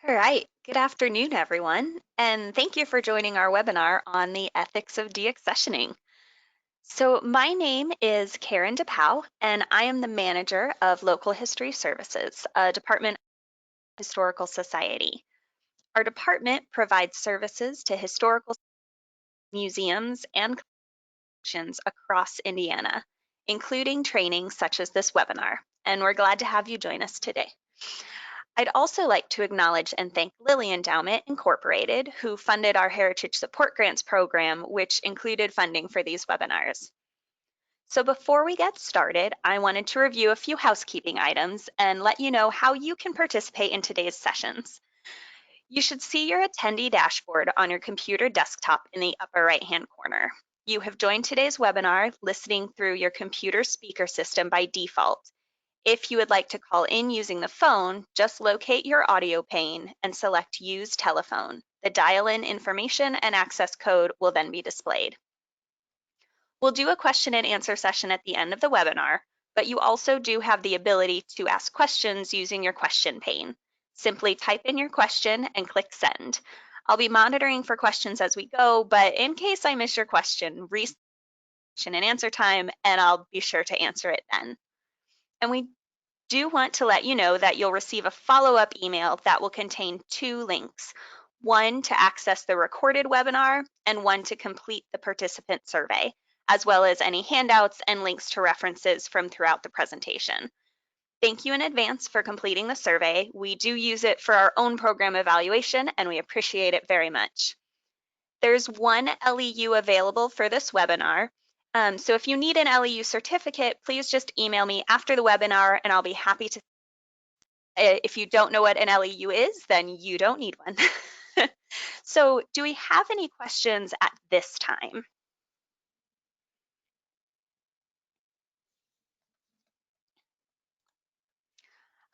All right. Good afternoon, everyone, and thank you for joining our webinar on the ethics of deaccessioning. So my name is Karen DePau, and I am the manager of Local History Services, a department of Historical Society. Our department provides services to historical museums and collections across Indiana, including training such as this webinar, and we're glad to have you join us today. I'd also like to acknowledge and thank Lilly Endowment Incorporated, who funded our Heritage Support Grants program, which included funding for these webinars. So before we get started, I wanted to review a few housekeeping items and let you know how you can participate in today's sessions. You should see your attendee dashboard on your computer desktop in the upper right-hand corner. You have joined today's webinar listening through your computer speaker system by default. If you would like to call in using the phone, just locate your audio pane and select Use Telephone. The dial-in information and access code will then be displayed. We'll do a question and answer session at the end of the webinar, but you also do have the ability to ask questions using your question pane. Simply type in your question and click Send. I'll be monitoring for questions as we go, but in case I miss your question, reset question and answer time, and I'll be sure to answer it then. And we do want to let you know that you'll receive a follow-up email that will contain two links, one to access the recorded webinar and one to complete the participant survey, as well as any handouts and links to references from throughout the presentation. Thank you in advance for completing the survey. We do use it for our own program evaluation, and we appreciate it very much. There's one LEU available for this webinar. So if you need an LEU certificate, please just email me after the webinar and I'll be happy to. If you don't know what an LEU is, then you don't need one. So do we have any questions at this time?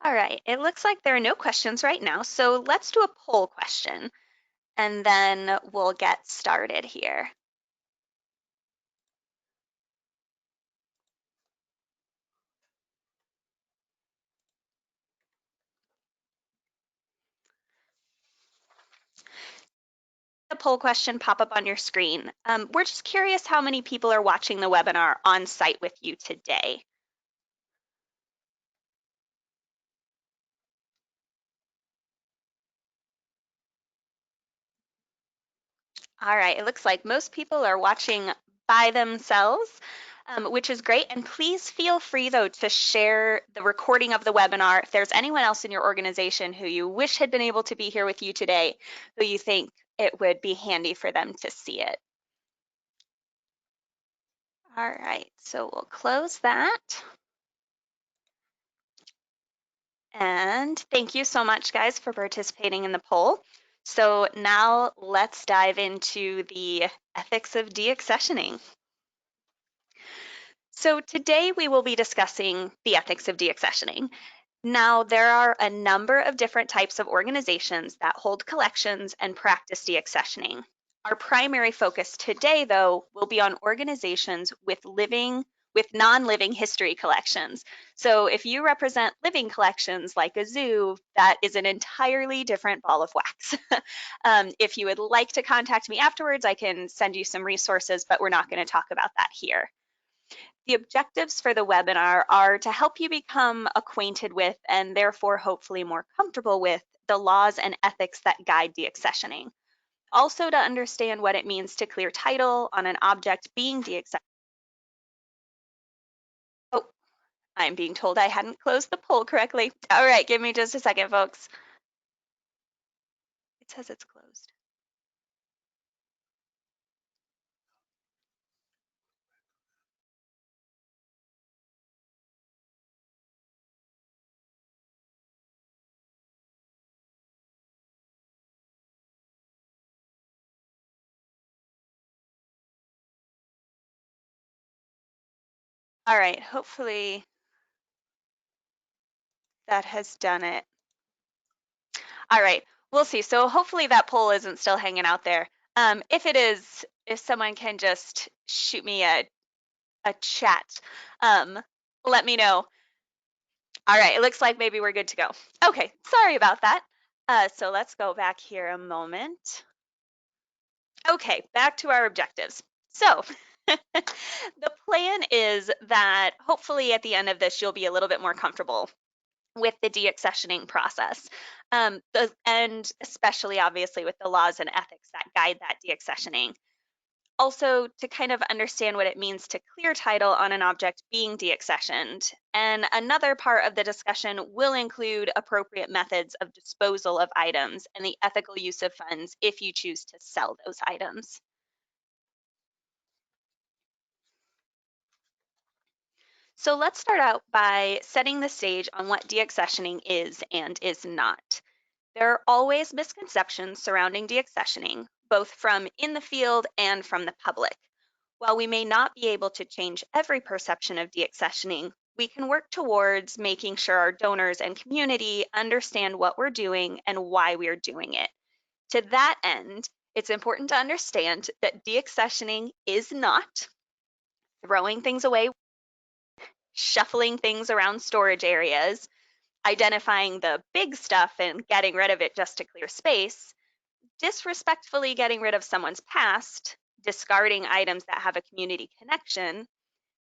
All right, it looks like there are no questions right now, so let's do a poll question and then we'll get started here. The poll question pop up on your screen. We're just curious how many people are watching the webinar on site with you today. All right, it looks like most people are watching by themselves, which is great. And please feel free, though, to share the recording of the webinar. If there's anyone else in your organization who you wish had been able to be here with you today, who you think it would be handy for them to see it. All right, so we'll close that. And thank you so much, guys, for participating in the poll. So now let's dive into the ethics of deaccessioning. So today we will be discussing the ethics of deaccessioning. Now, there are a number of different types of organizations that hold collections and practice deaccessioning. Our primary focus today, though, will be on organizations with non-living history collections. So if you represent living collections like a zoo, that is an entirely different ball of wax. If you would like to contact me afterwards, I can send you some resources, but we're not going to talk about that here. The objectives for the webinar are to help you become acquainted with and therefore hopefully more comfortable with the laws and ethics that guide deaccessioning. Also to understand what it means to clear title on an object being deaccessioned. Oh, I'm being told I hadn't closed the poll correctly. All right, give me just a second, folks. It says it's closed. All right, hopefully that has done it. All right, we'll see. So hopefully that poll isn't still hanging out there. If it is, if someone can just shoot me a chat, let me know. All right, it looks like maybe we're good to go. Okay, sorry about that. So let's go back here a moment. Okay, back to our objectives. So the plan is that hopefully at the end of this, you'll be a little bit more comfortable with the deaccessioning process, and especially obviously with the laws and ethics that guide that deaccessioning. Also, to kind of understand what it means to clear title on an object being deaccessioned. And another part of the discussion will include appropriate methods of disposal of items and the ethical use of funds if you choose to sell those items. So let's start out by setting the stage on what deaccessioning is and is not. There are always misconceptions surrounding deaccessioning, both from in the field and from the public. While we may not be able to change every perception of deaccessioning, we can work towards making sure our donors and community understand what we're doing and why we're doing it. To that end, it's important to understand that deaccessioning is not throwing things away, shuffling things around storage areas, identifying the big stuff and getting rid of it just to clear space, disrespectfully getting rid of someone's past, discarding items that have a community connection,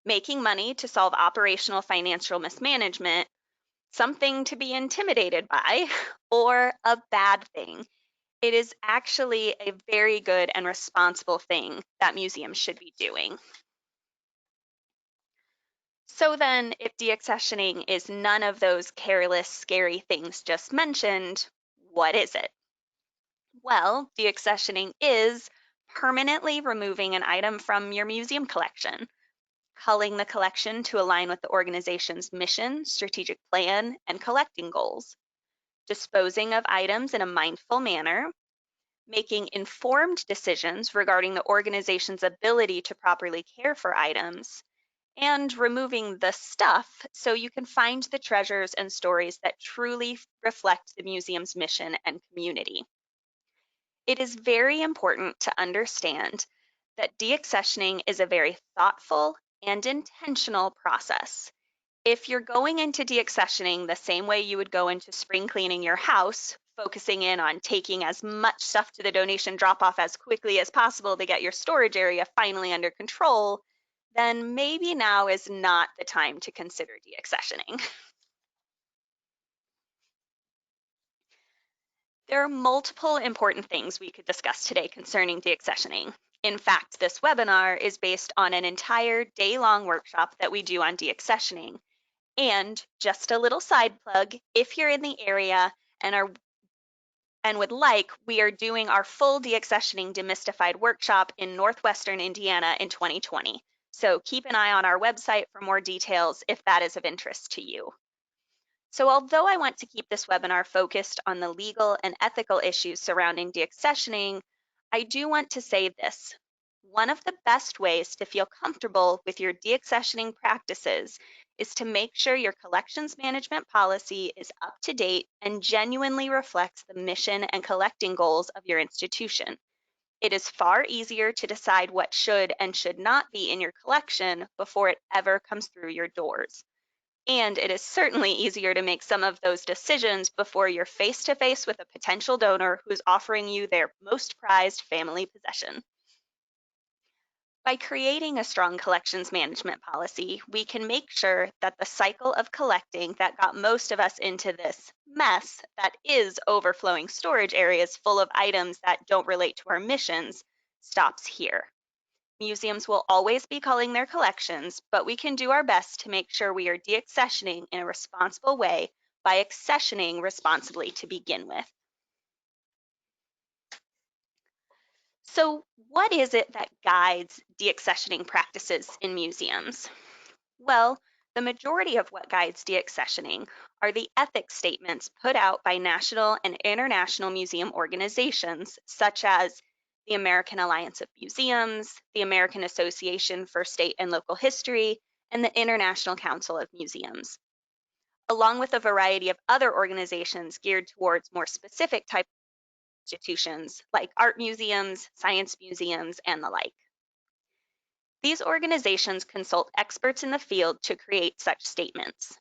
making money to solve operational financial mismanagement, something to be intimidated by, or a bad thing. It is actually a very good and responsible thing that museums should be doing. So then, if deaccessioning is none of those careless, scary things just mentioned, what is it? Well, deaccessioning is permanently removing an item from your museum collection, culling the collection to align with the organization's mission, strategic plan, and collecting goals, disposing of items in a mindful manner, making informed decisions regarding the organization's ability to properly care for items, and removing the stuff so you can find the treasures and stories that truly reflect the museum's mission and community. It is very important to understand that deaccessioning is a very thoughtful and intentional process. If you're going into deaccessioning the same way you would go into spring cleaning your house, focusing in on taking as much stuff to the donation drop off as quickly as possible to get your storage area finally under control, then maybe now is not the time to consider deaccessioning. There are multiple important things we could discuss today concerning deaccessioning. In fact, this webinar is based on an entire day-long workshop that we do on deaccessioning. And just a little side plug, if you're in the area and would like, we are doing our full deaccessioning demystified workshop in Northwestern Indiana in 2020. So keep an eye on our website for more details if that is of interest to you. So although I want to keep this webinar focused on the legal and ethical issues surrounding deaccessioning, I do want to say this. One of the best ways to feel comfortable with your deaccessioning practices is to make sure your collections management policy is up to date and genuinely reflects the mission and collecting goals of your institution. It is far easier to decide what should and should not be in your collection before it ever comes through your doors. And it is certainly easier to make some of those decisions before you're face to face with a potential donor who's offering you their most prized family possession. By creating a strong collections management policy, we can make sure that the cycle of collecting that got most of us into this mess that is overflowing storage areas full of items that don't relate to our missions stops here. Museums will always be culling their collections, but we can do our best to make sure we are deaccessioning in a responsible way by accessioning responsibly to begin with. So, what is it that guides deaccessioning practices in museums? Well, the majority of what guides deaccessioning are the ethics statements put out by national and international museum organizations, such as the American Alliance of Museums, the American Association for State and Local History, and the International Council of Museums, along with a variety of other organizations geared towards more specific types of institutions like art museums, science museums, and the like. These organizations consult experts in the field to create such statements.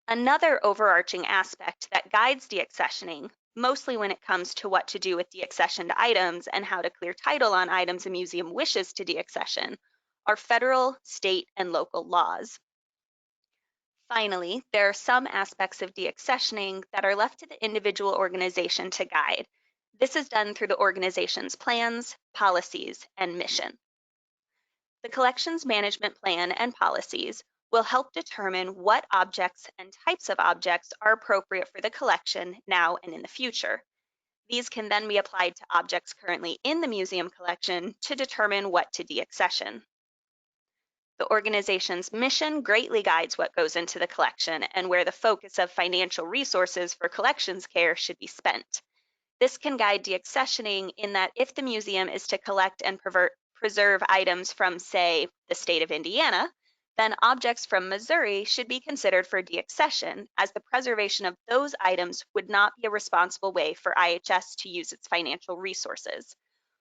Another overarching aspect that guides deaccessioning, mostly when it comes to what to do with deaccessioned items and how to clear title on items a museum wishes to deaccession, are federal, state, and local laws. Finally, there are some aspects of deaccessioning that are left to the individual organization to guide. This is done through the organization's plans, policies, and mission. The collections management plan and policies will help determine what objects and types of objects are appropriate for the collection now and in the future. These can then be applied to objects currently in the museum collection to determine what to deaccession. The organization's mission greatly guides what goes into the collection and where the focus of financial resources for collections care should be spent. This can guide deaccessioning in that if the museum is to collect and preserve items from, say, the state of Indiana, then objects from Missouri should be considered for deaccession, as the preservation of those items would not be a responsible way for IHS to use its financial resources.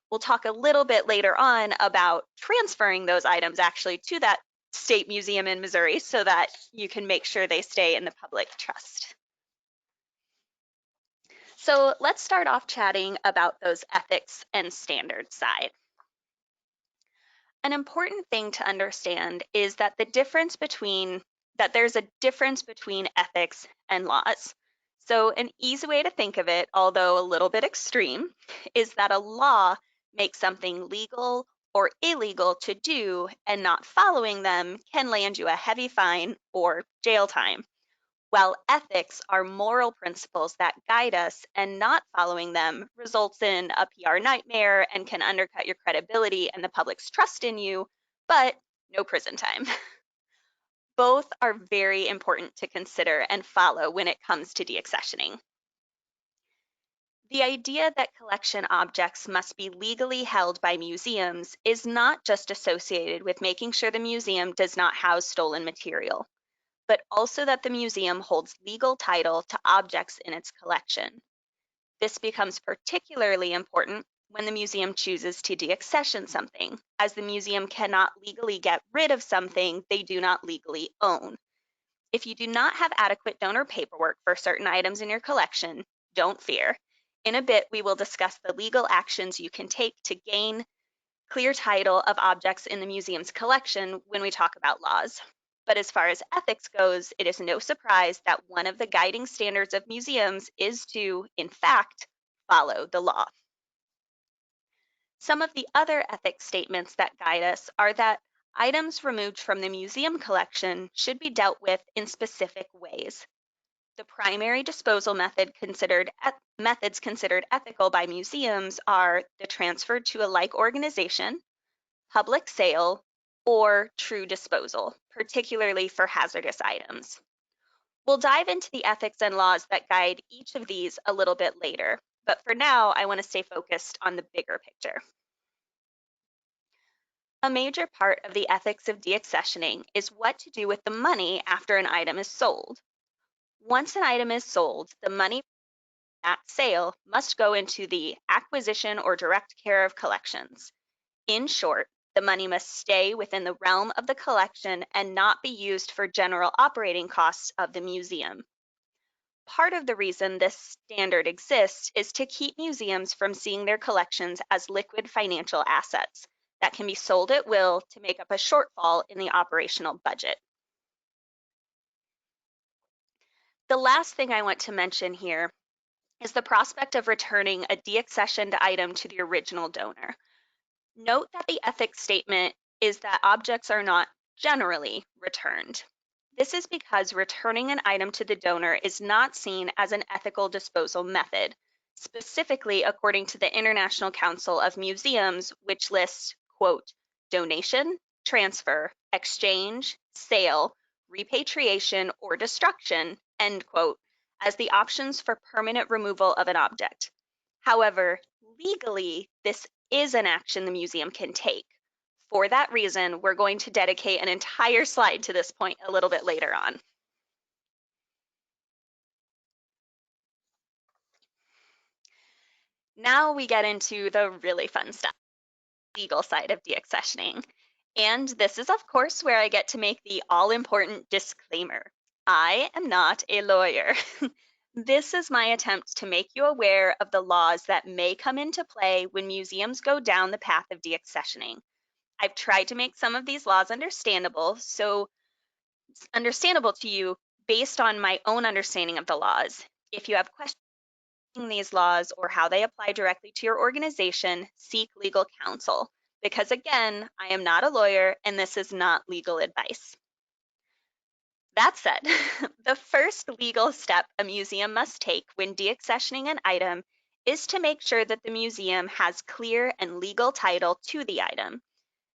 We'll talk a little bit later on about transferring those items actually to that state museum in Missouri so that you can make sure they stay in the public trust. So let's start off chatting about those ethics and standards side. An important thing to understand is that there's a difference between ethics and laws. So an easy way to think of it, although a little bit extreme, is that a law makes something legal or illegal to do, and not following them can land you a heavy fine or jail time. While ethics are moral principles that guide us, and not following them results in a PR nightmare and can undercut your credibility and the public's trust in you, but no prison time. Both are very important to consider and follow when it comes to deaccessioning. The idea that collection objects must be legally held by museums is not just associated with making sure the museum does not house stolen material, but also that the museum holds legal title to objects in its collection. This becomes particularly important when the museum chooses to deaccession something, as the museum cannot legally get rid of something they do not legally own. If you do not have adequate donor paperwork for certain items in your collection, don't fear. In a bit, we will discuss the legal actions you can take to gain clear title of objects in the museum's collection when we talk about laws. But as far as ethics goes, it is no surprise that one of the guiding standards of museums is to, in fact, follow the law. Some of the other ethics statements that guide us are that items removed from the museum collection should be dealt with in specific ways. The primary disposal methods considered ethical by museums are the transfer to a like organization, public sale, or true disposal, particularly for hazardous items. We'll dive into the ethics and laws that guide each of these a little bit later, but for now, I want to stay focused on the bigger picture. A major part of the ethics of deaccessioning is what to do with the money after an item is sold. Once an item is sold, the money from that sale must go into the acquisition or direct care of collections. In short, the money must stay within the realm of the collection and not be used for general operating costs of the museum. Part of the reason this standard exists is to keep museums from seeing their collections as liquid financial assets that can be sold at will to make up a shortfall in the operational budget. The last thing I want to mention here is the prospect of returning a deaccessioned item to the original donor. Note that the ethics statement is that objects are not generally returned. This is because returning an item to the donor is not seen as an ethical disposal method, specifically according to the International Council of Museums, which lists, quote, donation, transfer, exchange, sale, repatriation, or destruction, end quote, as the options for permanent removal of an object. However, legally, this is an action the museum can take. For that reason, we're going to dedicate an entire slide to this point a little bit later on. Now we get into the really fun stuff, legal side of deaccessioning. And this is, of course, where I get to make the all-important disclaimer. I am not a lawyer. This is my attempt to make you aware of the laws that may come into play when museums go down the path of deaccessioning. I've tried to make some of these laws understandable to you based on my own understanding of the laws. If you have questions on these laws or how they apply directly to your organization, seek legal counsel. Because again, I am not a lawyer and this is not legal advice. That said, the first legal step a museum must take when deaccessioning an item is to make sure that the museum has clear and legal title to the item.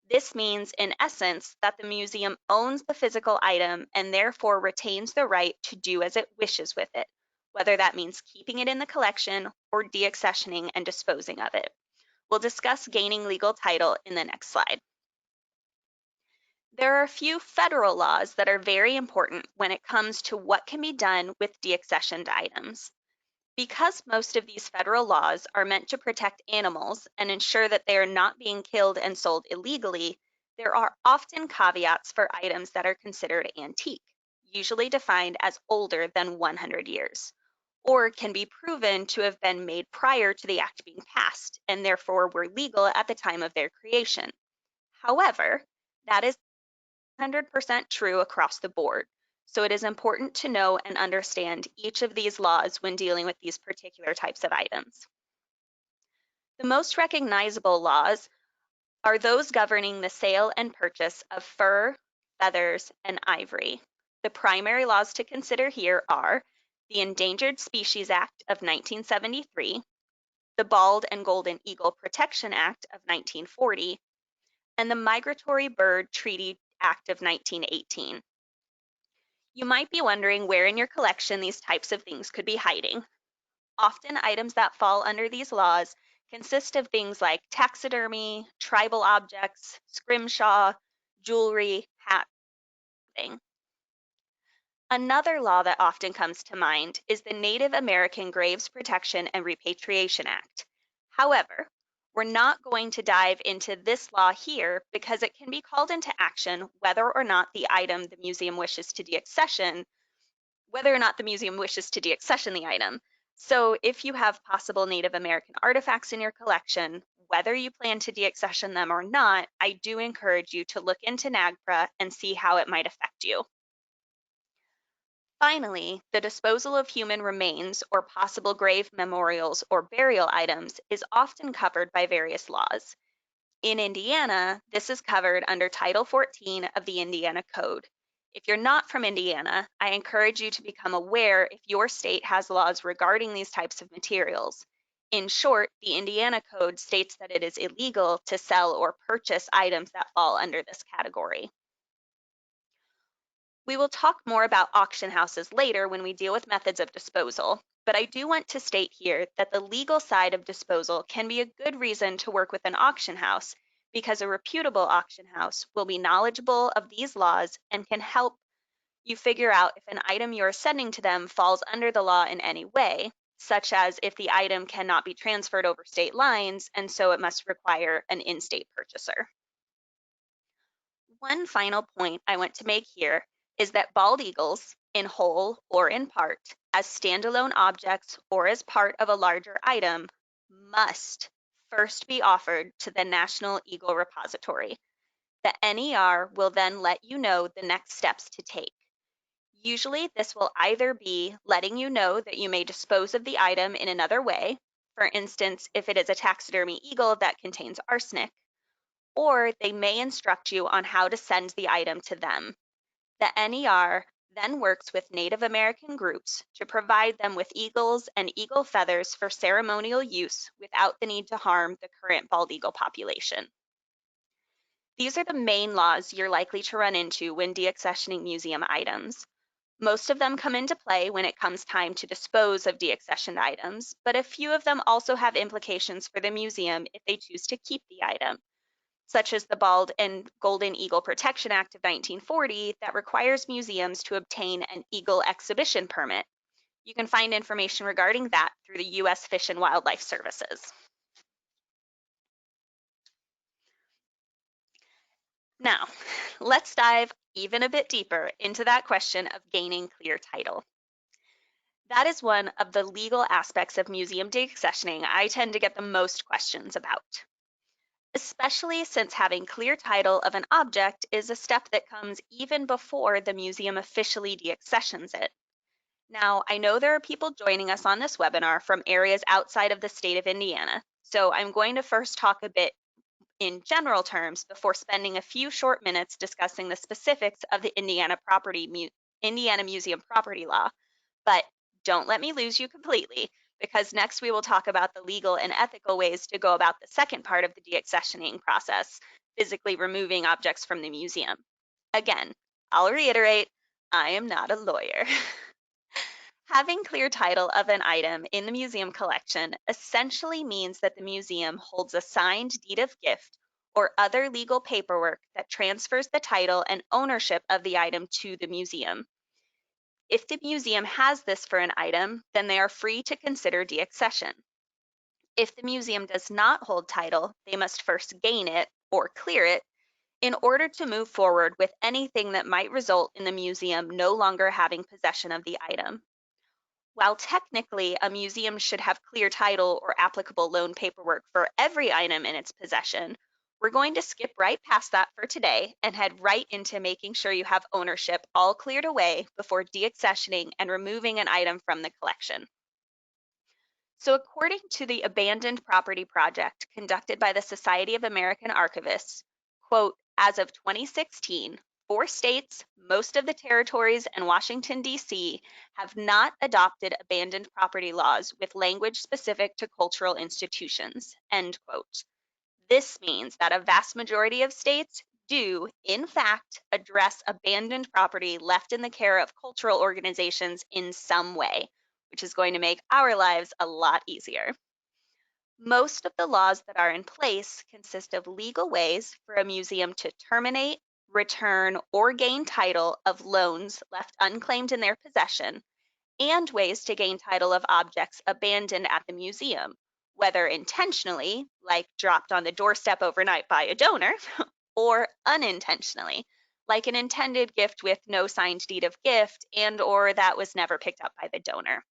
This means, in essence, that the museum owns the physical item and therefore retains the right to do as it wishes with it, whether that means keeping it in the collection or deaccessioning and disposing of it. We'll discuss gaining legal title in the next slide. There are a few federal laws that are very important when it comes to what can be done with deaccessioned items. Because most of these federal laws are meant to protect animals and ensure that they are not being killed and sold illegally, there are often caveats for items that are considered antique, usually defined as older than 100 years, or can be proven to have been made prior to the act being passed and therefore were legal at the time of their creation. However, that is 100% true across the board. So it is important to know and understand each of these laws when dealing with these particular types of items. The most recognizable laws are those governing the sale and purchase of fur, feathers, and ivory. The primary laws to consider here are the Endangered Species Act of 1973, the Bald and Golden Eagle Protection Act of 1940, and the Migratory Bird Treaty Act of 1918. You might be wondering where in your collection these types of things could be hiding. Often items that fall under these laws consist of things like taxidermy, tribal objects, scrimshaw, jewelry, hat, thing. Another law that often comes to mind is the Native American Graves Protection and Repatriation Act. However, we're not going to dive into this law here because it can be called into action whether or not the museum wishes to deaccession the item. So if you have possible Native American artifacts in your collection, whether you plan to deaccession them or not, I do encourage you to look into NAGPRA and see how it might affect you. Finally, the disposal of human remains or possible grave memorials or burial items is often covered by various laws. In Indiana, this is covered under Title 14 of the Indiana Code. If you're not from Indiana, I encourage you to become aware if your state has laws regarding these types of materials. In short, the Indiana Code states that it is illegal to sell or purchase items that fall under this category. We will talk more about auction houses later when we deal with methods of disposal, but I do want to state here that the legal side of disposal can be a good reason to work with an auction house because a reputable auction house will be knowledgeable of these laws and can help you figure out if an item you're sending to them falls under the law in any way, such as if the item cannot be transferred over state lines and so it must require an in-state purchaser. One final point I want to make here is that bald eagles, in whole or in part, as standalone objects or as part of a larger item, must first be offered to the National Eagle Repository. The NER will then let you know the next steps to take. Usually, this will either be letting you know that you may dispose of the item in another way, for instance, if it is a taxidermy eagle that contains arsenic, or they may instruct you on how to send the item to them. The NER then works with Native American groups to provide them with eagles and eagle feathers for ceremonial use without the need to harm the current bald eagle population. These are the main laws you're likely to run into when deaccessioning museum items. Most of them come into play when it comes time to dispose of deaccessioned items, but a few of them also have implications for the museum if they choose to keep the item, such as the Bald and Golden Eagle Protection Act of 1940 that requires museums to obtain an eagle exhibition permit. You can find information regarding that through the U.S. Fish and Wildlife Services. Now, let's dive even a bit deeper into that question of gaining clear title. That is one of the legal aspects of museum deaccessioning I tend to get the most questions about, especially since having clear title of an object is a step that comes even before the museum officially deaccessions it. Now, I know there are people joining us on this webinar from areas outside of the state of Indiana, so I'm going to first talk a bit in general terms before spending a few short minutes discussing the specifics of the Indiana Museum Property Law. But don't let me lose you completely, because next we will talk about the legal and ethical ways to go about the second part of the deaccessioning process, physically removing objects from the museum. Again, I'll reiterate, I am not a lawyer. Having clear title of an item in the museum collection essentially means that the museum holds a signed deed of gift or other legal paperwork that transfers the title and ownership of the item to the museum. If the museum has this for an item, then they are free to consider deaccession. If the museum does not hold title, they must first gain it or clear it in order to move forward with anything that might result in the museum no longer having possession of the item. While technically a museum should have clear title or applicable loan paperwork for every item in its possession, we're going to skip right past that for today and head right into making sure you have ownership all cleared away before deaccessioning and removing an item from the collection. So according to the Abandoned Property Project conducted by the Society of American Archivists, quote, as of 2016, 4 states, most of the territories, and Washington, D.C. have not adopted abandoned property laws with language specific to cultural institutions, end quote. This means that a vast majority of states do, in fact, address abandoned property left in the care of cultural organizations in some way, which is going to make our lives a lot easier. Most of the laws that are in place consist of legal ways for a museum to terminate, return, or gain title of loans left unclaimed in their possession, and ways to gain title of objects abandoned at the museum, whether intentionally, like dropped on the doorstep overnight by a donor, or unintentionally, like an intended gift with no signed deed of gift and/or that was never picked up by the donor.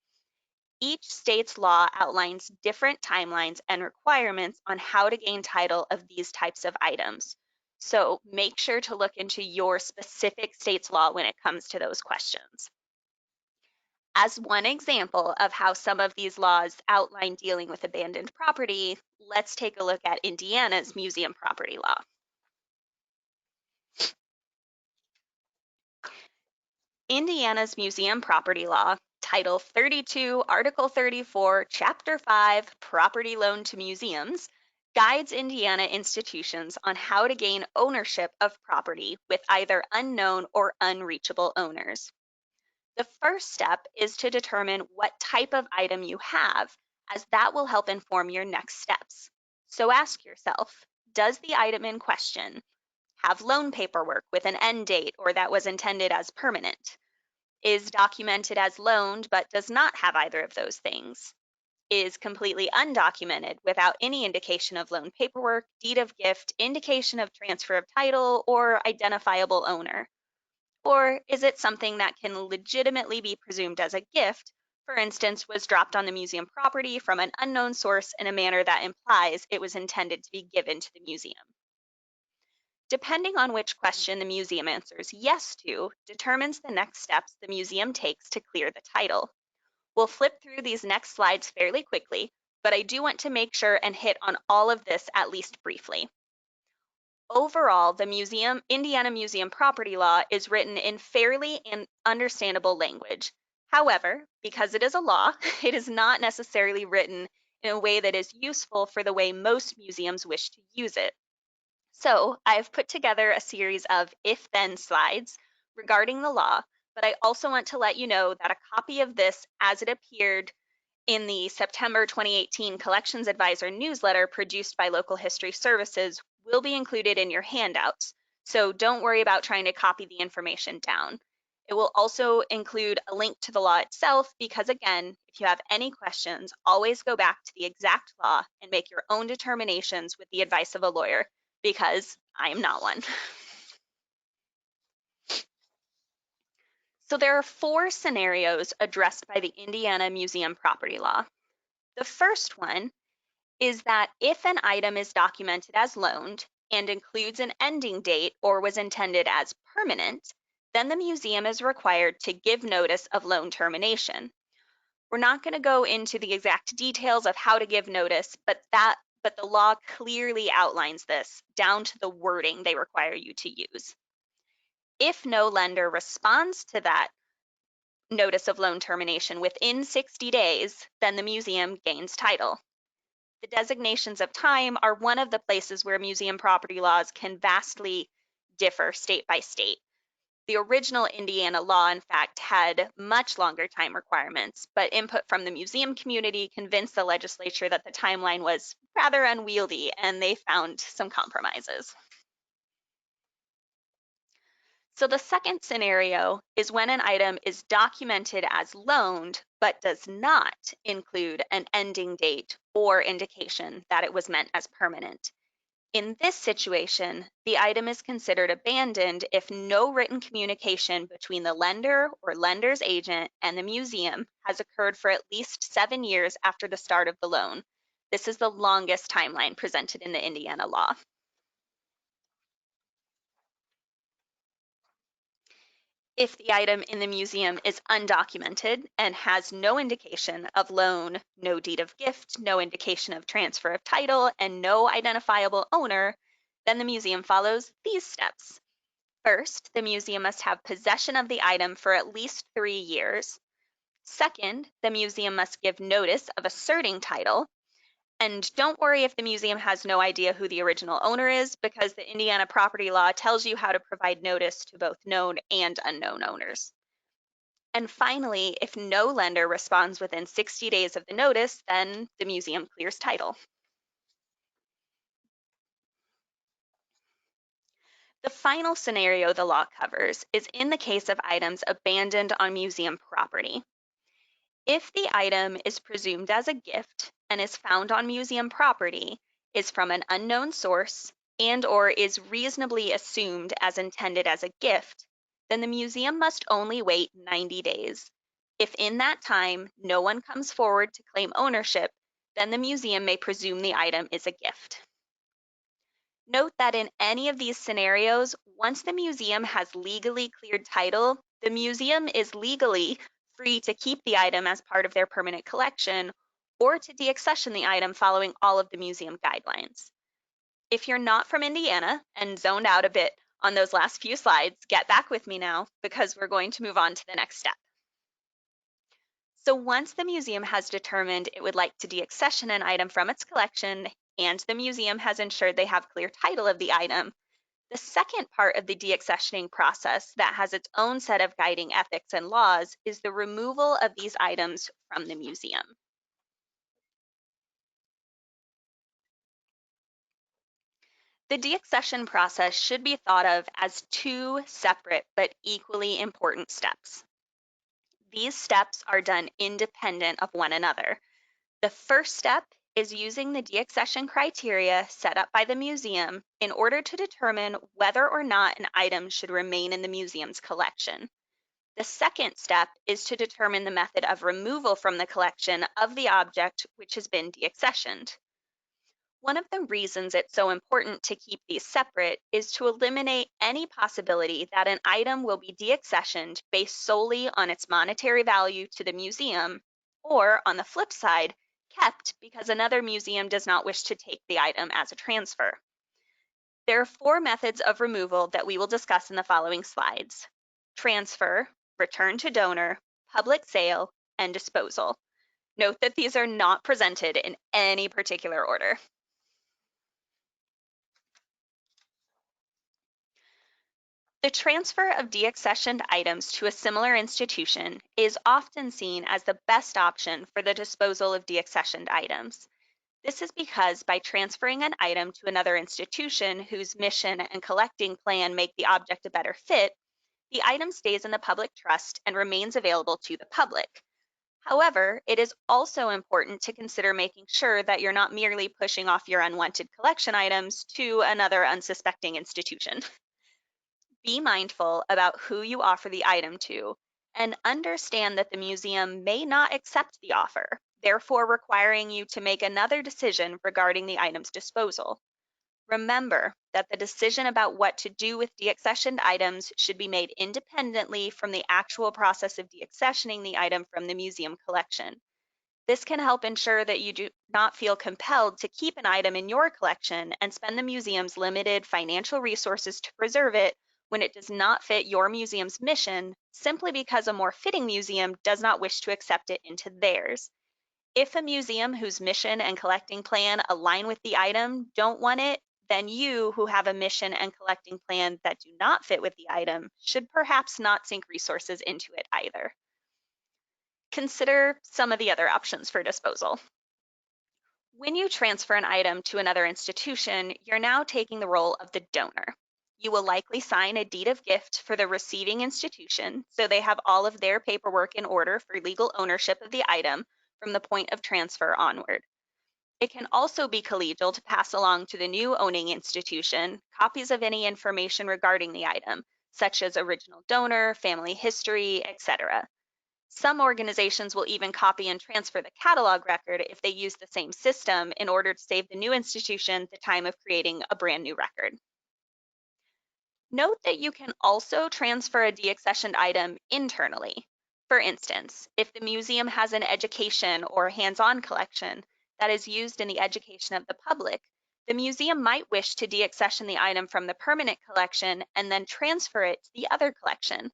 Each state's law outlines different timelines and requirements on how to gain title of these types of items. So make sure to look into your specific state's law when it comes to those questions. As one example of how some of these laws outline dealing with abandoned property, let's take a look at Indiana's museum property law. Indiana's museum property law, Title 32, Article 34, Chapter 5, Property Loan to Museums, guides Indiana institutions on how to gain ownership of property with either unknown or unreachable owners. The first step is to determine what type of item you have, as that will help inform your next steps. So ask yourself, does the item in question have loan paperwork with an end date or that was intended as permanent? Is documented as loaned but does not have either of those things? Is completely undocumented without any indication of loan paperwork, deed of gift, indication of transfer of title, or identifiable owner? Or is it something that can legitimately be presumed as a gift, for instance, was dropped on the museum property from an unknown source in a manner that implies it was intended to be given to the museum? Depending on which question the museum answers yes to, determines the next steps the museum takes to clear the title. We'll flip through these next slides fairly quickly, but I do want to make sure and hit on all of this at least briefly. Overall, the Indiana Museum Property Law is written in fairly and understandable language. However, because it is a law, it is not necessarily written in a way that is useful for the way most museums wish to use it. So I've put together a series of if-then slides regarding the law, but I also want to let you know that a copy of this as it appeared in the September 2018 Collections Advisor newsletter produced by Local History Services will be included in your handouts, so don't worry about trying to copy the information down. It will also include a link to the law itself because, again, if you have any questions, always go back to the exact law and make your own determinations with the advice of a lawyer, because I am not one. So there are 4 scenarios addressed by the Indiana Museum Property Law. The first one is that if an item is documented as loaned and includes an ending date or was intended as permanent, then the museum is required to give notice of loan termination. We're not going to go into the exact details of how to give notice, but the law clearly outlines this down to the wording they require you to use. If no lender responds to that notice of loan termination within 60 days, then the museum gains title. The designations of time are one of the places where museum property laws can vastly differ state by state. The original Indiana law, in fact, had much longer time requirements, but input from the museum community convinced the legislature that the timeline was rather unwieldy, and they found some compromises. So the second scenario is when an item is documented as loaned, but does not include an ending date or indication that it was meant as permanent. In this situation, the item is considered abandoned if no written communication between the lender or lender's agent and the museum has occurred for at least 7 years after the start of the loan. This is the longest timeline presented in the Indiana law. If the item in the museum is undocumented and has no indication of loan, no deed of gift, no indication of transfer of title, and no identifiable owner, then the museum follows these steps. First, the museum must have possession of the item for at least 3 years. Second, the museum must give notice of asserting title. And don't worry if the museum has no idea who the original owner is, because the Indiana property law tells you how to provide notice to both known and unknown owners. And finally, if no lender responds within 60 days of the notice, then the museum clears title. The final scenario the law covers is in the case of items abandoned on museum property. If the item is presumed as a gift and is found on museum property, is from an unknown source, and/or is reasonably assumed as intended as a gift, then the museum must only wait 90 days. If in that time no one comes forward to claim ownership, then the museum may presume the item is a gift. Note that in any of these scenarios, once the museum has legally cleared title, the museum is legally free to keep the item as part of their permanent collection or to deaccession the item following all of the museum guidelines. If you're not from Indiana and zoned out a bit on those last few slides, get back with me now because we're going to move on to the next step. So once the museum has determined it would like to deaccession an item from its collection and the museum has ensured they have clear title of the item, the second part of the deaccessioning process that has its own set of guiding ethics and laws is the removal of these items from the museum. The deaccession process should be thought of as 2 separate but equally important steps. These steps are done independent of one another. The first step is using the deaccession criteria set up by the museum in order to determine whether or not an item should remain in the museum's collection. The second step is to determine the method of removal from the collection of the object which has been deaccessioned. One of the reasons it's so important to keep these separate is to eliminate any possibility that an item will be deaccessioned based solely on its monetary value to the museum, or on the flip side, kept because another museum does not wish to take the item as a transfer. There are 4 methods of removal that we will discuss in the following slides: transfer, return to donor, public sale, and disposal. Note that these are not presented in any particular order. The transfer of deaccessioned items to a similar institution is often seen as the best option for the disposal of deaccessioned items. This is because by transferring an item to another institution whose mission and collecting plan make the object a better fit, the item stays in the public trust and remains available to the public. However, it is also important to consider making sure that you're not merely pushing off your unwanted collection items to another unsuspecting institution. Be mindful about who you offer the item to and understand that the museum may not accept the offer, therefore requiring you to make another decision regarding the item's disposal. Remember that the decision about what to do with deaccessioned items should be made independently from the actual process of deaccessioning the item from the museum collection. This can help ensure that you do not feel compelled to keep an item in your collection and spend the museum's limited financial resources to preserve it when it does not fit your museum's mission, simply because a more fitting museum does not wish to accept it into theirs. If a museum whose mission and collecting plan align with the item don't want it, then you, who have a mission and collecting plan that do not fit with the item, should perhaps not sink resources into it either. Consider some of the other options for disposal. When you transfer an item to another institution, you're now taking the role of the donor. You will likely sign a deed of gift for the receiving institution, so they have all of their paperwork in order for legal ownership of the item from the point of transfer onward. It can also be collegial to pass along to the new owning institution copies of any information regarding the item, such as original donor, family history, etc. Some organizations will even copy and transfer the catalog record if they use the same system in order to save the new institution the time of creating a brand new record. Note that you can also transfer a deaccessioned item internally. For instance, if the museum has an education or hands-on collection that is used in the education of the public, the museum might wish to deaccession the item from the permanent collection and then transfer it to the other collection.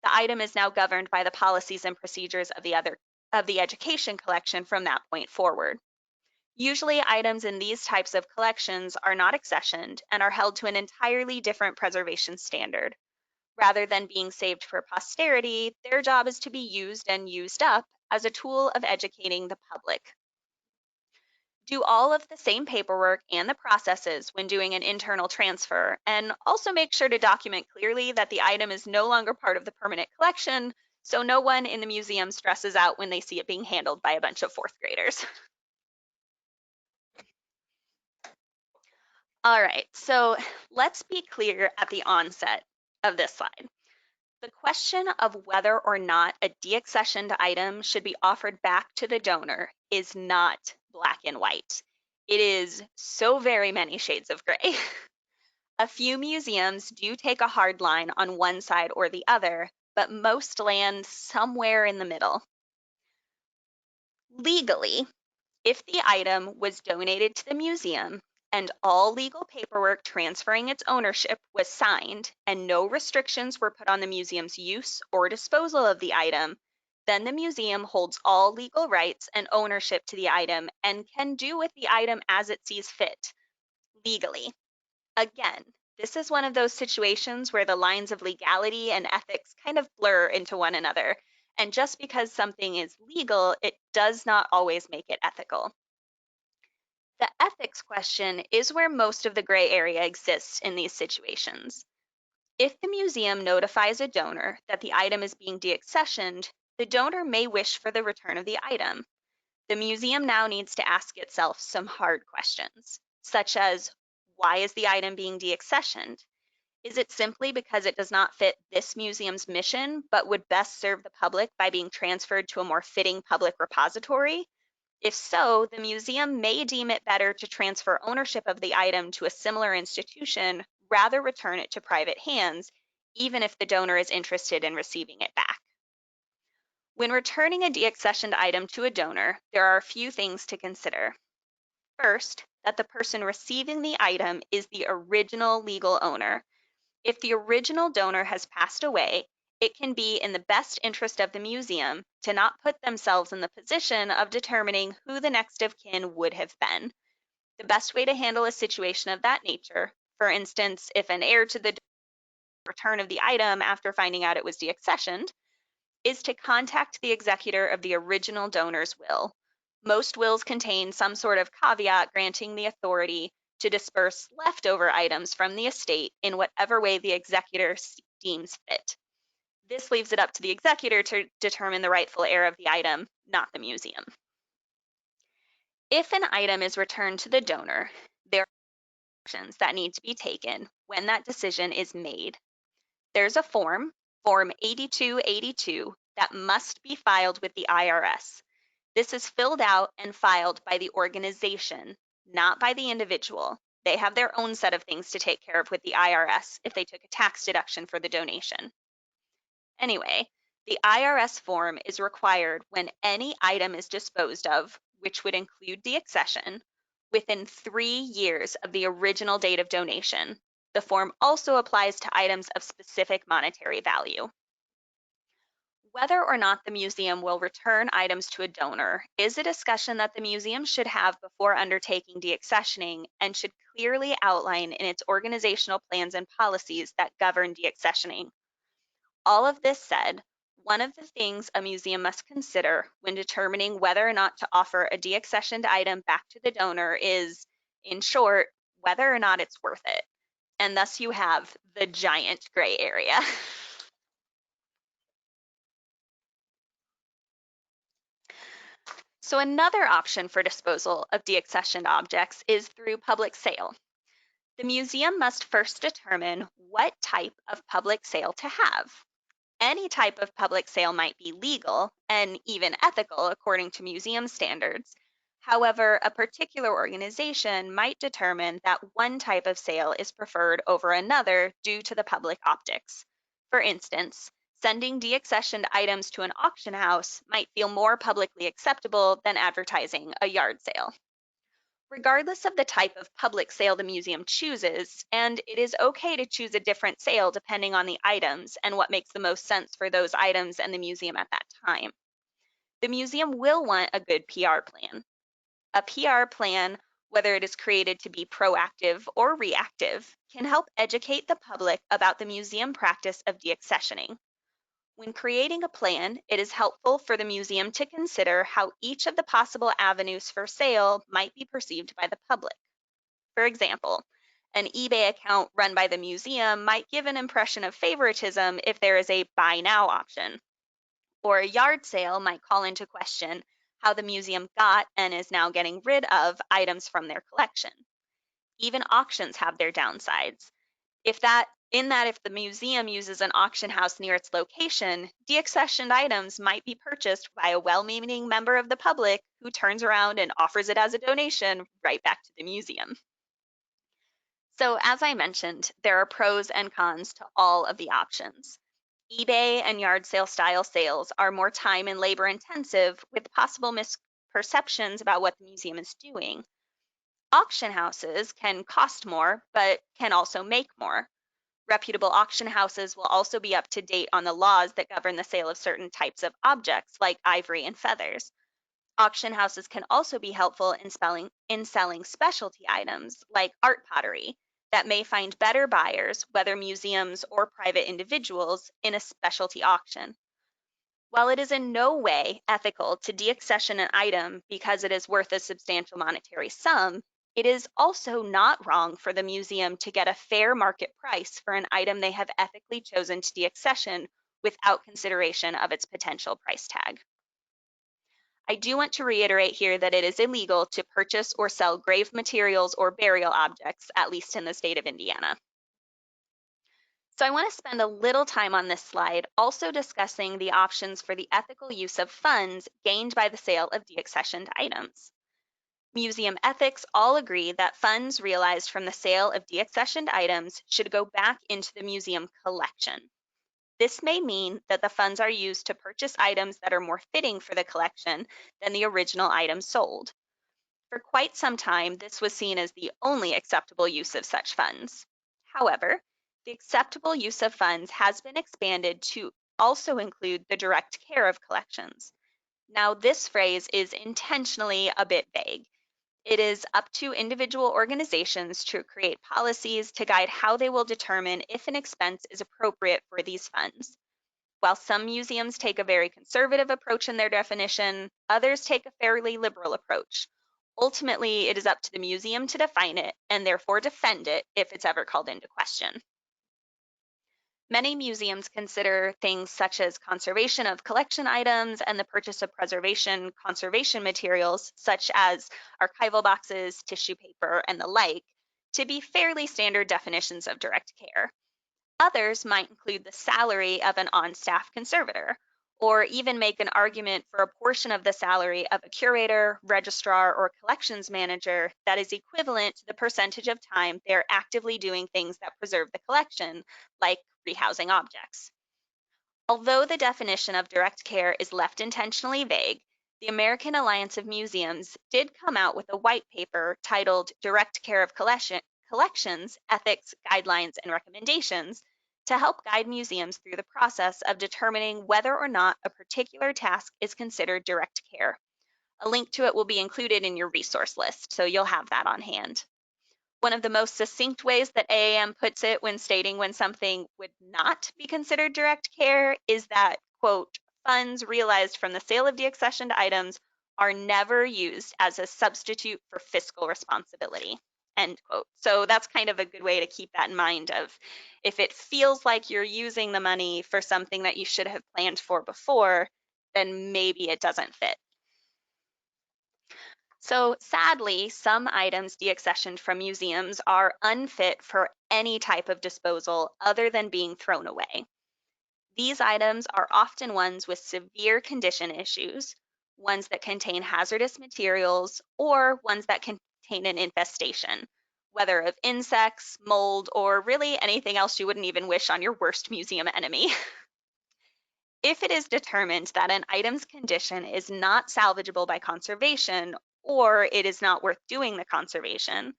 The item is now governed by the policies and procedures of the education collection from that point forward. Usually, items in these types of collections are not accessioned and are held to an entirely different preservation standard. Rather than being saved for posterity, their job is to be used and used up as a tool of educating the public. Do all of the same paperwork and the processes when doing an internal transfer, and also make sure to document clearly that the item is no longer part of the permanent collection, so no one in the museum stresses out when they see it being handled by a bunch of fourth graders. All right, so let's be clear at the onset of this slide. The question of whether or not a deaccessioned item should be offered back to the donor is not black and white. It is so very many shades of gray. A few museums do take a hard line on one side or the other, but most land somewhere in the middle. Legally, if the item was donated to the museum and all legal paperwork transferring its ownership was signed and no restrictions were put on the museum's use or disposal of the item, then the museum holds all legal rights and ownership to the item and can do with the item as it sees fit, legally. Again, this is one of those situations where the lines of legality and ethics kind of blur into one another. And just because something is legal, it does not always make it ethical. The ethics question is where most of the gray area exists in these situations. If the museum notifies a donor that the item is being deaccessioned, the donor may wish for the return of the item. The museum now needs to ask itself some hard questions, such as, why is the item being deaccessioned? Is it simply because it does not fit this museum's mission, but would best serve the public by being transferred to a more fitting public repository? If so, the museum may deem it better to transfer ownership of the item to a similar institution, rather return it to private hands, even if the donor is interested in receiving it back. When returning a deaccessioned item to a donor, there are a few things to consider. First, that the person receiving the item is the original legal owner. If the original donor has passed away, it can be in the best interest of the museum to not put themselves in the position of determining who the next of kin would have been. The best way to handle a situation of that nature, for instance, if an heir to the return of the item after finding out it was deaccessioned, is to contact the executor of the original donor's will. Most wills contain some sort of caveat granting the authority to disperse leftover items from the estate in whatever way the executor deems fit. This leaves it up to the executor to determine the rightful heir of the item, not the museum. If an item is returned to the donor, there are actions that need to be taken when that decision is made. There's a form Form 8282 that must be filed with the IRS. This is filled out and filed by the organization, not by the individual. They have their own set of things to take care of with the IRS if they took a tax deduction for the donation. Anyway, the IRS form is required when any item is disposed of, which would include deaccession, within 3 years of the original date of donation. The form also applies to items of specific monetary value. Whether or not the museum will return items to a donor is a discussion that the museum should have before undertaking deaccessioning and should clearly outline in its organizational plans and policies that govern deaccessioning. All of this said, one of the things a museum must consider when determining whether or not to offer a deaccessioned item back to the donor is, in short, whether or not it's worth it. And thus you have the giant gray area. So another option for disposal of deaccessioned objects is through public sale. The museum must first determine what type of public sale to have. Any type of public sale might be legal and even ethical according to museum standards. However, a particular organization might determine that one type of sale is preferred over another due to the public optics. For instance, sending deaccessioned items to an auction house might feel more publicly acceptable than advertising a yard sale. Regardless of the type of public sale the museum chooses, and it is okay to choose a different sale depending on the items and what makes the most sense for those items and the museum at that time. The museum will want a good PR plan. A PR plan, whether it is created to be proactive or reactive, can help educate the public about the museum practice of deaccessioning. When creating a plan, it is helpful for the museum to consider how each of the possible avenues for sale might be perceived by the public. For example, an eBay account run by the museum might give an impression of favoritism if there is a buy now option, or a yard sale might call into question how the museum got and is now getting rid of items from their collection. Even auctions have their downsides. If the museum uses an auction house near its location, deaccessioned items might be purchased by a well-meaning member of the public who turns around and offers it as a donation right back to the museum. So as I mentioned, there are pros and cons to all of the options. eBay and yard sale style sales are more time and labor intensive with possible misperceptions about what the museum is doing. Auction houses can cost more, but can also make more. Reputable auction houses will also be up to date on the laws that govern the sale of certain types of objects like ivory and feathers. Auction houses can also be helpful in selling specialty items like art pottery that may find better buyers, whether museums or private individuals, in a specialty auction. While it is in no way ethical to deaccession an item because it is worth a substantial monetary sum, it is also not wrong for the museum to get a fair market price for an item they have ethically chosen to deaccession without consideration of its potential price tag. I do want to reiterate here that it is illegal to purchase or sell grave materials or burial objects, at least in the state of Indiana. So I want to spend a little time on this slide also discussing the options for the ethical use of funds gained by the sale of deaccessioned items. Museum ethics all agree that funds realized from the sale of deaccessioned items should go back into the museum collection. This may mean that the funds are used to purchase items that are more fitting for the collection than the original items sold. For quite some time, this was seen as the only acceptable use of such funds. However, the acceptable use of funds has been expanded to also include the direct care of collections. Now, this phrase is intentionally a bit vague. It is up to individual organizations to create policies to guide how they will determine if an expense is appropriate for these funds. While some museums take a very conservative approach in their definition, others take a fairly liberal approach. Ultimately, it is up to the museum to define it and therefore defend it if it's ever called into question. Many museums consider things such as conservation of collection items and the purchase of preservation conservation materials, such as archival boxes, tissue paper, and the like, to be fairly standard definitions of direct care. Others might include the salary of an on-staff conservator, or even make an argument for a portion of the salary of a curator, registrar, or collections manager that is equivalent to the percentage of time they're actively doing things that preserve the collection, like rehousing objects. Although the definition of direct care is left intentionally vague, the American Alliance of Museums did come out with a white paper titled Direct Care of Collections, Ethics, Guidelines, and Recommendations to help guide museums through the process of determining whether or not a particular task is considered direct care. A link to it will be included in your resource list, so you'll have that on hand. One of the most succinct ways that AAM puts it when stating when something would not be considered direct care is that, quote, funds realized from the sale of deaccessioned items are never used as a substitute for fiscal responsibility, end quote. So that's kind of a good way to keep that in mind of if it feels like you're using the money for something that you should have planned for before, then maybe it doesn't fit. So sadly, some items deaccessioned from museums are unfit for any type of disposal other than being thrown away. These items are often ones with severe condition issues, ones that contain hazardous materials, or ones that contain an infestation, whether of insects, mold, or really anything else you wouldn't even wish on your worst museum enemy. If it is determined that an item's condition is not salvageable by conservation, or it is not worth doing the conservation,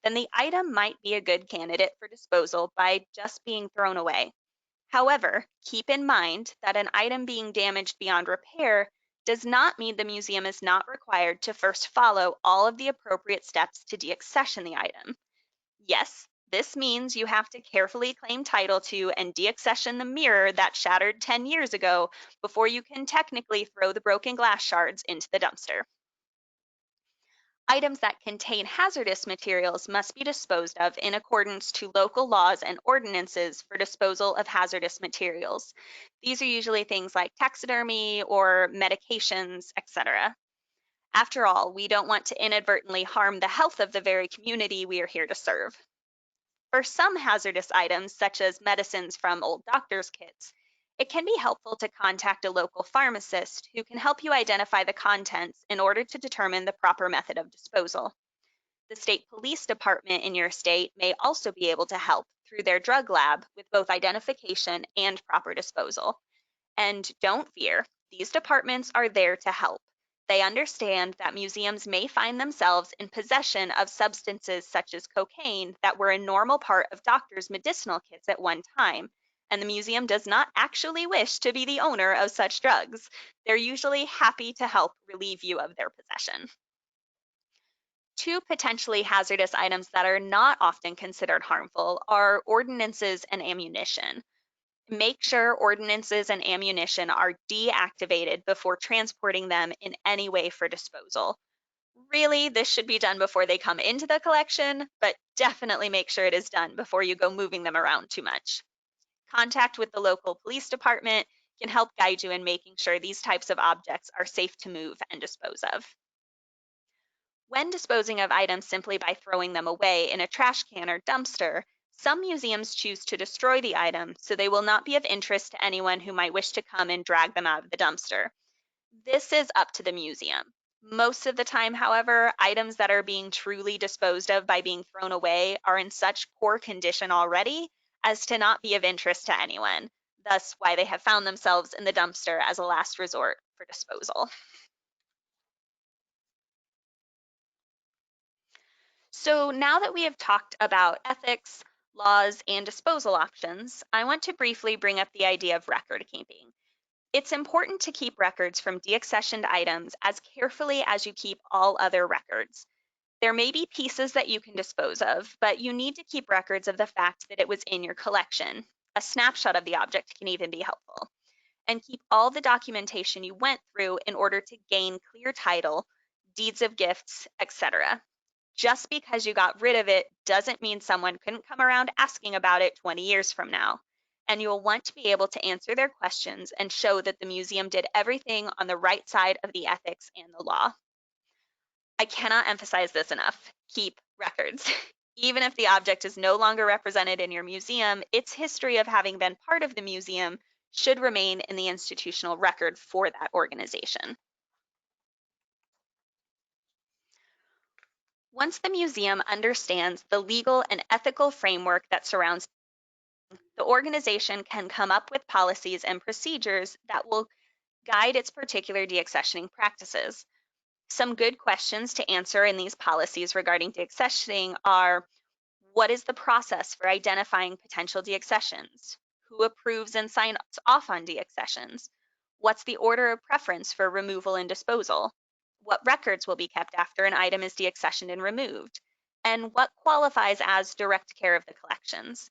then the item might be a good candidate for disposal by just being thrown away. However, keep in mind that an item being damaged beyond repair does not mean the museum is not required to first follow all of the appropriate steps to deaccession the item. Yes, this means you have to carefully claim title to and deaccession the mirror that shattered 10 years ago before you can technically throw the broken glass shards into the dumpster. Items that contain hazardous materials must be disposed of in accordance to local laws and ordinances for disposal of hazardous materials. These are usually things like taxidermy or medications, etc. After all, we don't want to inadvertently harm the health of the very community we are here to serve. For some hazardous items, such as medicines from old doctor's kits, it can be helpful to contact a local pharmacist who can help you identify the contents in order to determine the proper method of disposal. The state police department in your state may also be able to help through their drug lab with both identification and proper disposal. And don't fear, these departments are there to help. They understand that museums may find themselves in possession of substances such as cocaine that were a normal part of doctors' medicinal kits at one time, and the museum does not actually wish to be the owner of such drugs. They're usually happy to help relieve you of their possession. Two potentially hazardous items that are not often considered harmful are ordnances and ammunition. Make sure ordnances and ammunition are deactivated before transporting them in any way for disposal. Really, this should be done before they come into the collection, but definitely make sure it is done before you go moving them around too much. Contact with the local police department can help guide you in making sure these types of objects are safe to move and dispose of. When disposing of items simply by throwing them away in a trash can or dumpster, some museums choose to destroy the item so they will not be of interest to anyone who might wish to come and drag them out of the dumpster. This is up to the museum. Most of the time, however, items that are being truly disposed of by being thrown away are in such poor condition already as to not be of interest to anyone, thus why they have found themselves in the dumpster as a last resort for disposal. So now that we have talked about ethics, laws, and disposal options, I want to briefly bring up the idea of record keeping. It's important to keep records from deaccessioned items as carefully as you keep all other records. There may be pieces that you can dispose of, but you need to keep records of the fact that it was in your collection. A snapshot of the object can even be helpful. And keep all the documentation you went through in order to gain clear title, deeds of gifts, etc. Just because you got rid of it doesn't mean someone couldn't come around asking about it 20 years from now. And you'll want to be able to answer their questions and show that the museum did everything on the right side of the ethics and the law. I cannot emphasize this enough. Keep records. Even if the object is no longer represented in your museum, its history of having been part of the museum should remain in the institutional record for that organization. Once the museum understands the legal and ethical framework that surrounds the organization, can come up with policies and procedures that will guide its particular deaccessioning practices. Some good questions to answer in these policies regarding deaccessioning are: what is the process for identifying potential deaccessions? Who approves and signs off on deaccessions? What's the order of preference for removal and disposal? What records will be kept after an item is deaccessioned and removed? And what qualifies as direct care of the collections?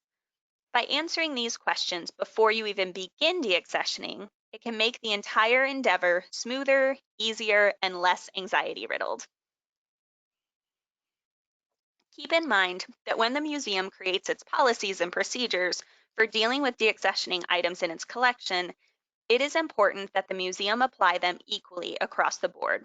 By answering these questions before you even begin deaccessioning, it can make the entire endeavor smoother, easier, and less anxiety-riddled. Keep in mind that when the museum creates its policies and procedures for dealing with deaccessioning items in its collection, it is important that the museum apply them equally across the board.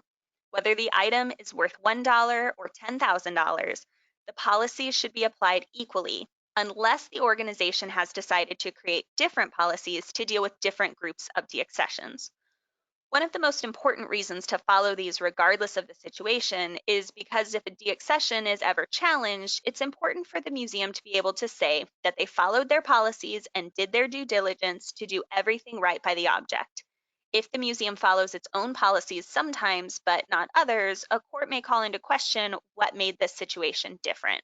Whether the item is worth $1 or $10,000, the policies should be applied equally, unless the organization has decided to create different policies to deal with different groups of deaccessions. One of the most important reasons to follow these regardless of the situation is because if a deaccession is ever challenged, it's important for the museum to be able to say that they followed their policies and did their due diligence to do everything right by the object. If the museum follows its own policies sometimes, but not others, a court may call into question what made this situation different.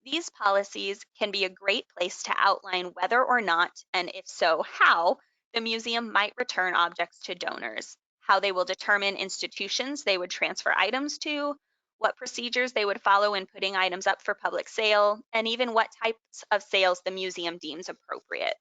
These policies can be a great place to outline whether or not, and if so, how, the museum might return objects to donors, how they will determine institutions they would transfer items to, what procedures they would follow in putting items up for public sale, and even what types of sales the museum deems appropriate.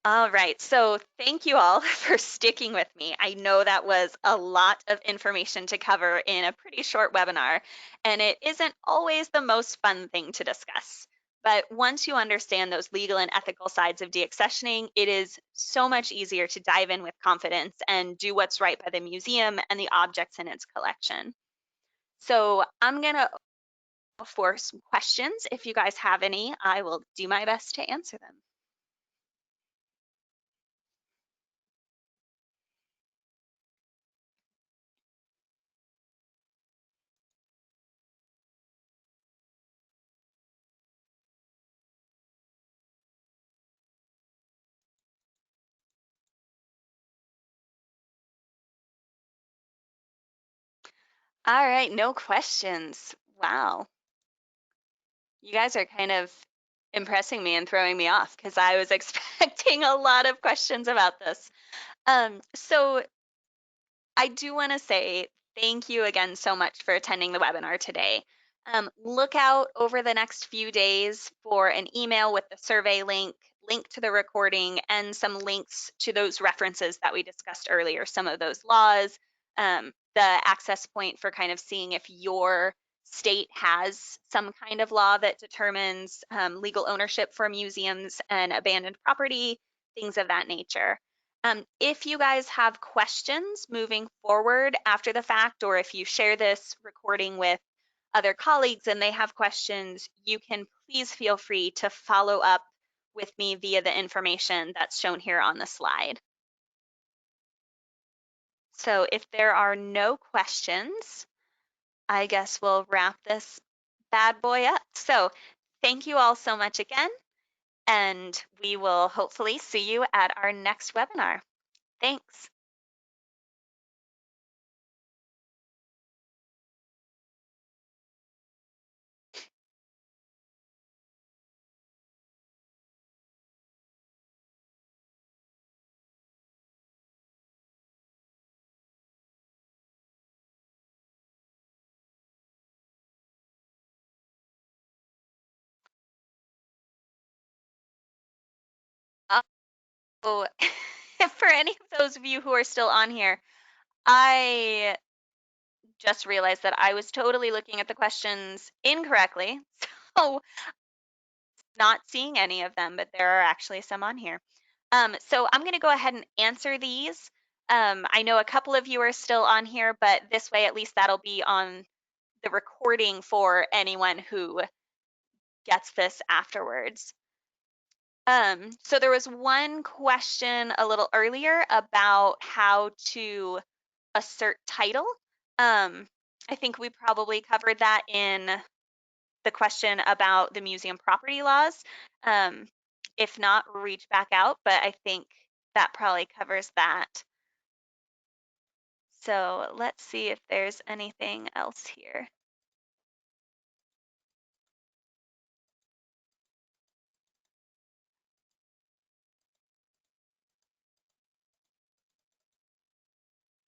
All right, so thank you all for sticking with me. I know that was a lot of information to cover in a pretty short webinar, and it isn't always the most fun thing to discuss. But once you understand those legal and ethical sides of deaccessioning, it is so much easier to dive in with confidence and do what's right by the museum and the objects in its collection. So I'm gonna for some questions. If you guys have any, I will do my best to answer them. All right, no questions. Wow. You guys are kind of impressing me and throwing me off because I was expecting a lot of questions about this. So I do want to say thank you again so much for attending the webinar today. Look out over the next few days for an email with the survey link to the recording, and some links to those references that we discussed earlier, some of those laws, the access point for kind of seeing if your state has some kind of law that determines legal ownership for museums and abandoned property, things of that nature. If you guys have questions moving forward after the fact, or if you share this recording with other colleagues and they have questions, you can please feel free to follow up with me via the information that's shown here on the slide. So if there are no questions, I guess we'll wrap this bad boy up. So thank you all so much again, and we will hopefully see you at our next webinar. Thanks. Oh, for any of those of you who are still on here, I just realized that I was totally looking at the questions incorrectly. So not seeing any of them, but there are actually some on here. So I'm going to go ahead and answer these. I know a couple of you are still on here, but this way at least that'll be on the recording for anyone who gets this afterwards. So there was one question a little earlier about how to assert title. I think we probably covered that in the question about the museum property laws. Um, if not, reach back out, but I think that probably covers that. So let's see if there's anything else here.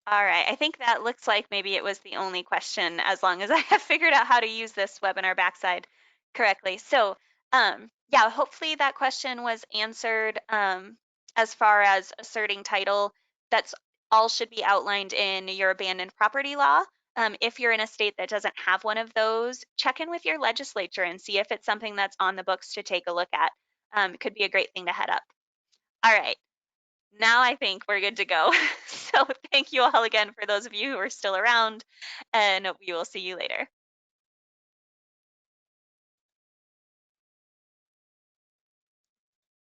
All right, I think that looks like maybe it was the only question as long as I have figured out how to use this webinar backside correctly. So yeah, hopefully that question was answered as far as asserting title. That's all should be outlined in your abandoned property law. If you're in a state that doesn't have one of those, check in with your legislature and see if it's something that's on the books to take a look at. It could be a great thing to head up. All right. Now I think we're good to go. So thank you all again for those of you who are still around, and we will see you later.